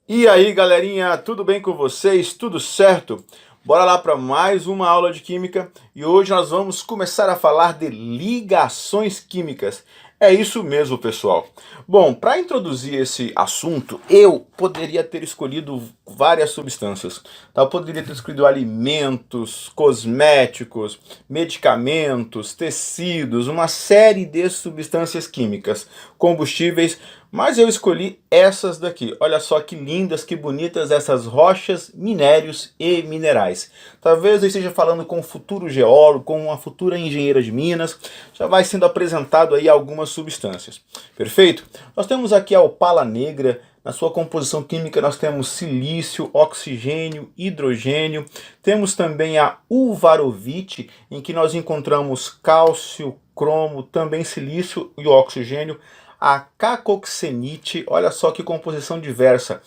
E aí, galerinha, tudo bem com vocês? Tudo certo? Bora lá para mais uma aula de química e hoje nós vamos começar a falar de ligações químicas. É isso mesmo, pessoal. Bom, para introduzir esse assunto, eu poderia ter escolhido várias substâncias. Tá? Eu poderia ter escolhido alimentos, cosméticos, medicamentos, tecidos, uma série de substâncias químicas, combustíveis, mas eu escolhi essas daqui. Olha só que lindas, que bonitas essas rochas, minérios e minerais. Talvez eu esteja falando com um futuro geólogo, com uma futura engenheira de minas. Já vai sendo apresentado aí algumas substâncias. Perfeito? Nós temos aqui a opala negra. Na sua composição química nós temos silício, oxigênio, hidrogênio. Temos também a uvarovite, em que nós encontramos cálcio, cromo, também silício e oxigênio. A cacoxenite, olha só que composição diversa.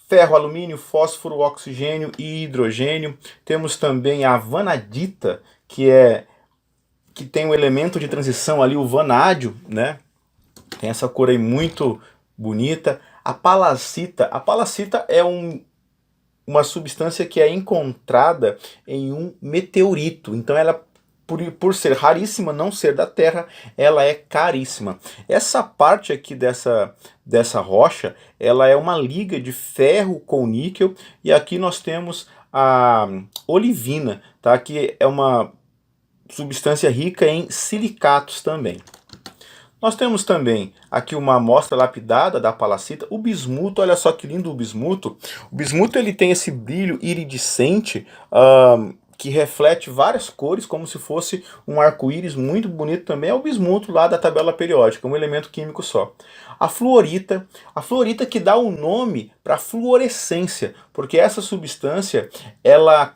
Ferro, alumínio, fósforo, oxigênio e hidrogênio. Temos também a vanadita, que tem um elemento de transição ali, o vanádio, né? Tem essa cor aí muito bonita. A palacita é uma substância que é encontrada em um meteorito. Então ela, por ser raríssima, não ser da Terra, ela é caríssima. Essa parte aqui dessa rocha, ela é uma liga de ferro com níquel, e aqui nós temos a olivina, tá? Que é uma substância rica em silicatos também. Nós temos também aqui uma amostra lapidada da palacita, o bismuto. Olha só que lindo o bismuto. O bismuto ele tem esse brilho iridescente, que reflete várias cores, como se fosse um arco-íris muito bonito também. É o bismuto lá da tabela periódica, um elemento químico só. A fluorita que dá o nome para a fluorescência, porque essa substância,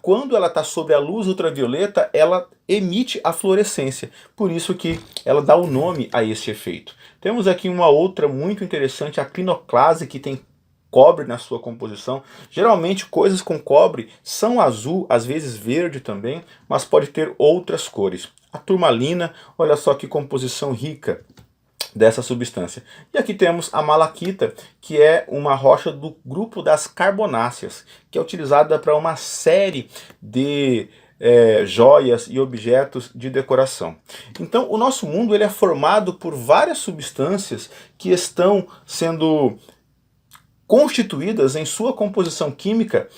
quando ela está sob a luz ultravioleta, ela emite a fluorescência. Por isso que ela dá o nome a este efeito. Temos aqui uma outra muito interessante, a clinoclase, que tem cobre na sua composição. Geralmente coisas com cobre são azul, às vezes verde também, mas pode ter outras cores. A turmalina, olha só que composição rica dessa substância. E aqui temos a malaquita, que é uma rocha do grupo das carbonáceas, que é utilizada para uma série de joias e objetos de decoração. Então o nosso mundo ele é formado por várias substâncias que estão sendo constituídas em sua composição química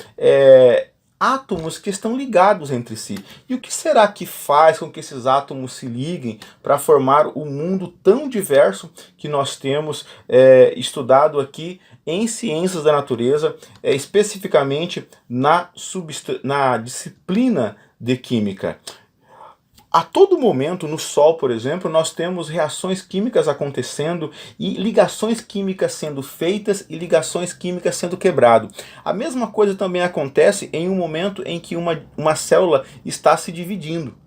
átomos que estão ligados entre si. E o que será que faz com que esses átomos se liguem para formar o mundo tão diverso que nós temos estudado aqui em ciências da natureza, especificamente na disciplina de química? A todo momento, no Sol, por exemplo, nós temos reações químicas acontecendo e ligações químicas sendo feitas e ligações químicas sendo quebrado. A mesma coisa também acontece em um momento em que uma célula está se dividindo.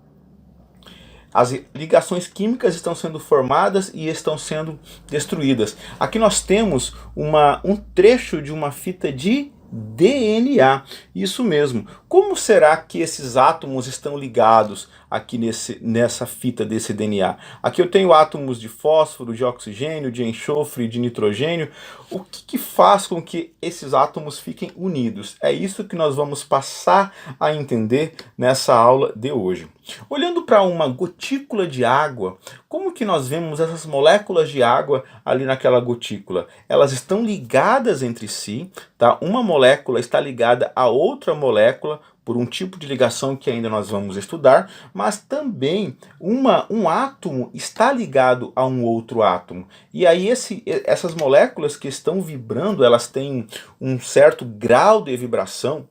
As ligações químicas estão sendo formadas e estão sendo destruídas. Aqui nós temos um trecho de uma fita de DNA. Isso mesmo. Como será que esses átomos estão ligados aqui nessa fita desse DNA? Aqui eu tenho átomos de fósforo, de oxigênio, de enxofre, de nitrogênio. O que faz com que esses átomos fiquem unidos? É isso que nós vamos passar a entender nessa aula de hoje. Olhando para uma gotícula de água, como que nós vemos essas moléculas de água ali naquela gotícula? Elas estão ligadas entre si, tá? Uma molécula está ligada a outra molécula por um tipo de ligação que ainda nós vamos estudar, mas também um átomo está ligado a um outro átomo. E aí essas moléculas que estão vibrando, elas têm um certo grau de vibração,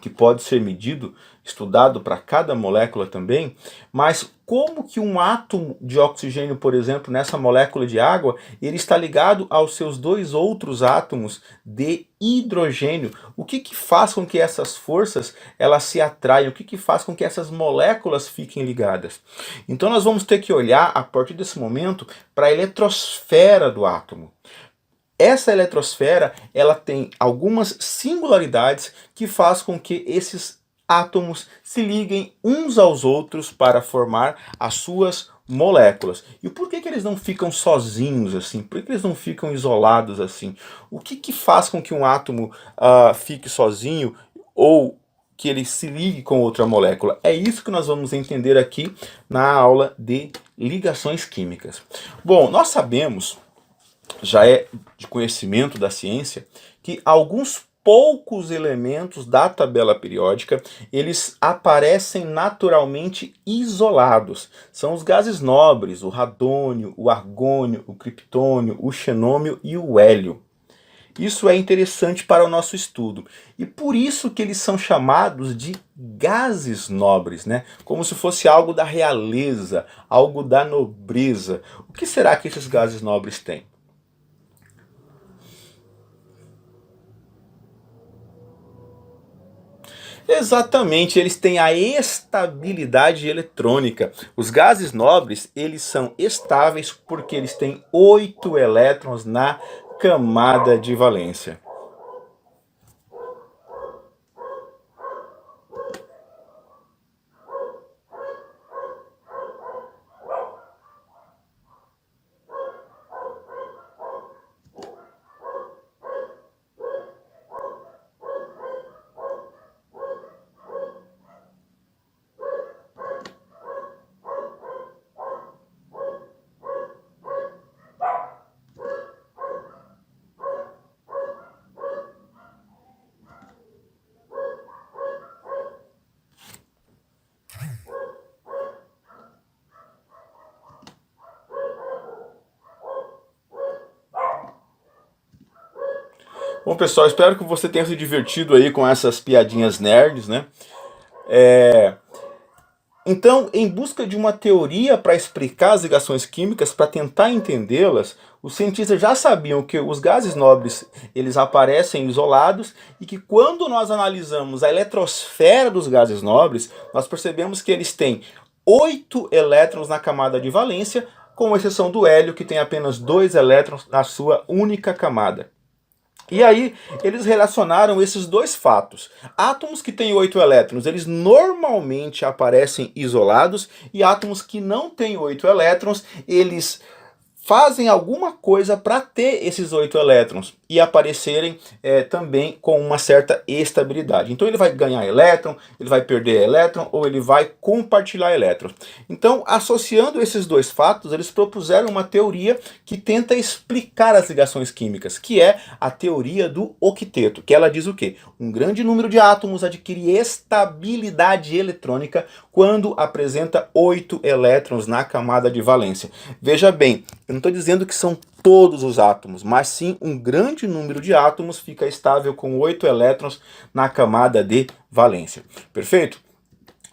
que pode ser medido, estudado para cada molécula também, mas como que um átomo de oxigênio, por exemplo, nessa molécula de água, ele está ligado aos seus dois outros átomos de hidrogênio? O que faz com que essas forças elas se atraiam? O que faz com que essas moléculas fiquem ligadas? Então nós vamos ter que olhar, a partir desse momento, para a eletrosfera do átomo. Essa eletrosfera ela tem algumas singularidades que faz com que esses átomos se liguem uns aos outros para formar as suas moléculas. E por que eles não ficam sozinhos assim? Por que eles não ficam isolados assim? O que faz com que um átomo fique sozinho ou que ele se ligue com outra molécula? É isso que nós vamos entender aqui na aula de ligações químicas. Bom, nós sabemos, já é de conhecimento da ciência, que alguns poucos elementos da tabela periódica, eles aparecem naturalmente isolados. São os gases nobres, o radônio, o argônio, o criptônio, o xenômio e o hélio. Isso é interessante para o nosso estudo. E por isso que eles são chamados de gases nobres, né? Como se fosse algo da realeza, algo da nobreza. O que será que esses gases nobres têm? Exatamente, eles têm a estabilidade eletrônica. Os gases nobres, eles são estáveis porque eles têm 8 elétrons na camada de valência. Bom, pessoal, espero que você tenha se divertido aí com essas piadinhas nerds, né? Então, em busca de uma teoria para explicar as ligações químicas, para tentar entendê-las, os cientistas já sabiam que os gases nobres eles aparecem isolados e que quando nós analisamos a eletrosfera dos gases nobres, nós percebemos que eles têm 8 elétrons na camada de valência, com exceção do hélio, que tem apenas 2 elétrons na sua única camada. E aí, eles relacionaram esses dois fatos. Átomos que têm 8 elétrons, eles normalmente aparecem isolados, e átomos que não têm 8 elétrons, eles fazem alguma coisa para ter esses 8 elétrons e aparecerem também com uma certa estabilidade. Então ele vai ganhar elétron, ele vai perder elétron ou ele vai compartilhar elétron. Então, associando esses dois fatos, eles propuseram uma teoria que tenta explicar as ligações químicas, que é a teoria do octeto, que ela diz o quê? Um grande número de átomos adquire estabilidade eletrônica quando apresenta 8 elétrons na camada de valência. Veja bem, eu não estou dizendo que são todos os átomos, mas sim um grande número de átomos fica estável com 8 elétrons na camada de valência. Perfeito?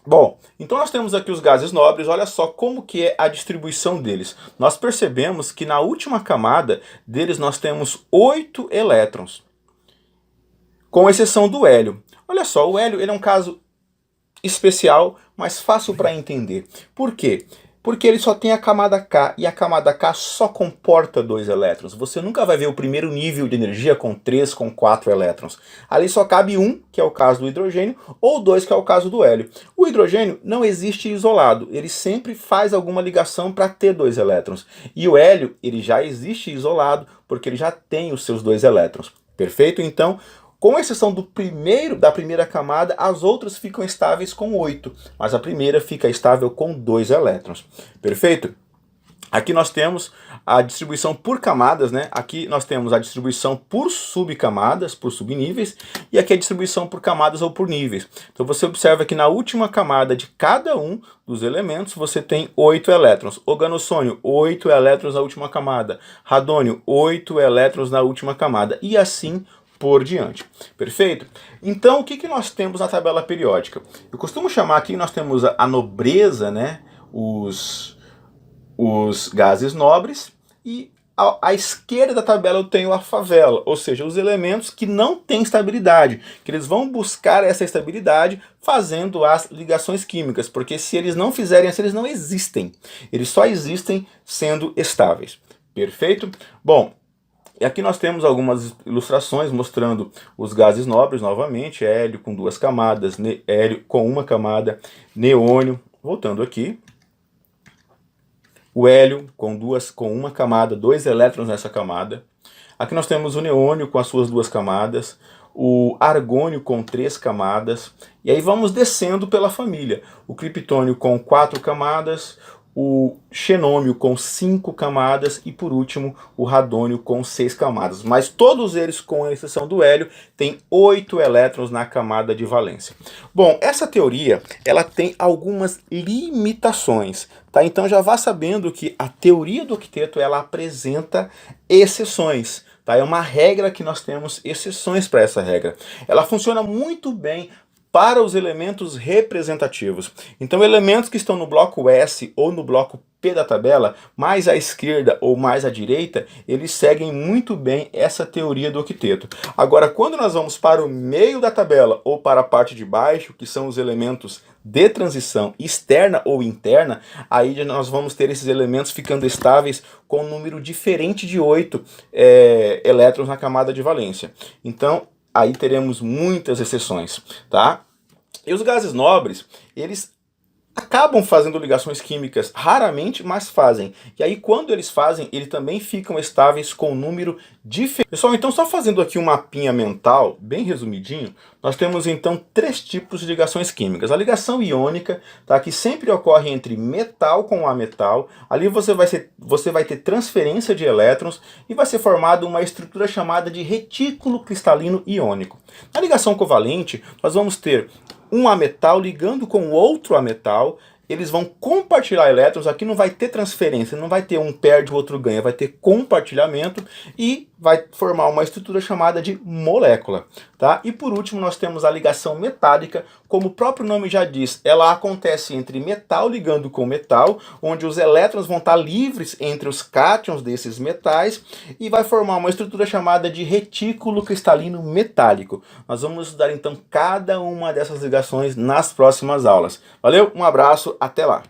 Bom, então nós temos aqui os gases nobres, olha só como que é a distribuição deles. Nós percebemos que na última camada deles nós temos 8 elétrons, com exceção do hélio. Olha só, o hélio ele é um caso especial, mas fácil para entender. Por quê? Porque ele só tem a camada K, e a camada K só comporta 2 elétrons. Você nunca vai ver o primeiro nível de energia com 3, com 4 elétrons. Ali só cabe 1, que é o caso do hidrogênio, ou 2, que é o caso do hélio. O hidrogênio não existe isolado, ele sempre faz alguma ligação para ter 2 elétrons. E o hélio, ele já existe isolado, porque ele já tem os seus 2 elétrons. Perfeito? Então, com exceção da primeira camada, as outras ficam estáveis com 8, mas a primeira fica estável com 2 elétrons. Perfeito? Aqui nós temos a distribuição por camadas, né? Aqui nós temos a distribuição por subcamadas, por subníveis, e aqui a distribuição por camadas ou por níveis. Então você observa que na última camada de cada um dos elementos você tem 8 elétrons. Organossônio, 8 elétrons na última camada. Radônio, 8 elétrons na última camada. E assim por diante. Perfeito? Então, o que nós temos na tabela periódica? Eu costumo chamar aqui, nós temos a nobreza, né? Os gases nobres, e à esquerda da tabela eu tenho a favela, ou seja, os elementos que não têm estabilidade, que eles vão buscar essa estabilidade fazendo as ligações químicas, porque se eles não fizerem assim, eles não existem. Eles só existem sendo estáveis. Perfeito? Bom, e aqui nós temos algumas ilustrações mostrando os gases nobres novamente, hélio com 2 camadas, hélio com 1 camada, neônio, voltando aqui. o hélio com uma camada, 2 elétrons nessa camada. Aqui nós temos o neônio com as suas 2 camadas, o argônio com 3 camadas, e aí vamos descendo pela família. O criptônio com 4 camadas, o xenônio com 5 camadas e, por último, o radônio com 6 camadas. Mas todos eles, com exceção do hélio, têm 8 elétrons na camada de valência. Bom, essa teoria ela tem algumas limitações, tá? Então já vá sabendo que a teoria do octeto ela apresenta exceções. Tá? É uma regra que nós temos exceções para essa regra. Ela funciona muito bem para os elementos representativos. Então, elementos que estão no bloco S ou no bloco P da tabela, mais à esquerda ou mais à direita, eles seguem muito bem essa teoria do octeto. Agora, quando nós vamos para o meio da tabela ou para a parte de baixo, que são os elementos de transição externa ou interna, aí nós vamos ter esses elementos ficando estáveis com um número diferente de 8 elétrons na camada de valência. Então, aí teremos muitas exceções, tá? E os gases nobres, eles acabam fazendo ligações químicas raramente, mas fazem. E aí quando eles fazem, eles também ficam estáveis com um número diferente. Pessoal, então só fazendo aqui um mapinha mental, bem resumidinho, nós temos então 3 tipos de ligações químicas. A ligação iônica, tá, que sempre ocorre entre metal com ametal. Ali você vai ter transferência de elétrons e vai ser formada uma estrutura chamada de retículo cristalino iônico. Na ligação covalente, nós vamos ter um ametal ligando com outro ametal, eles vão compartilhar elétrons, aqui não vai ter transferência, não vai ter um perde, o outro ganha, vai ter compartilhamento e vai formar uma estrutura chamada de molécula, tá? E por último nós temos a ligação metálica, como o próprio nome já diz, ela acontece entre metal ligando com metal, onde os elétrons vão estar livres entre os cátions desses metais e vai formar uma estrutura chamada de retículo cristalino metálico. Nós vamos estudar então cada uma dessas ligações nas próximas aulas. Valeu, um abraço, até lá!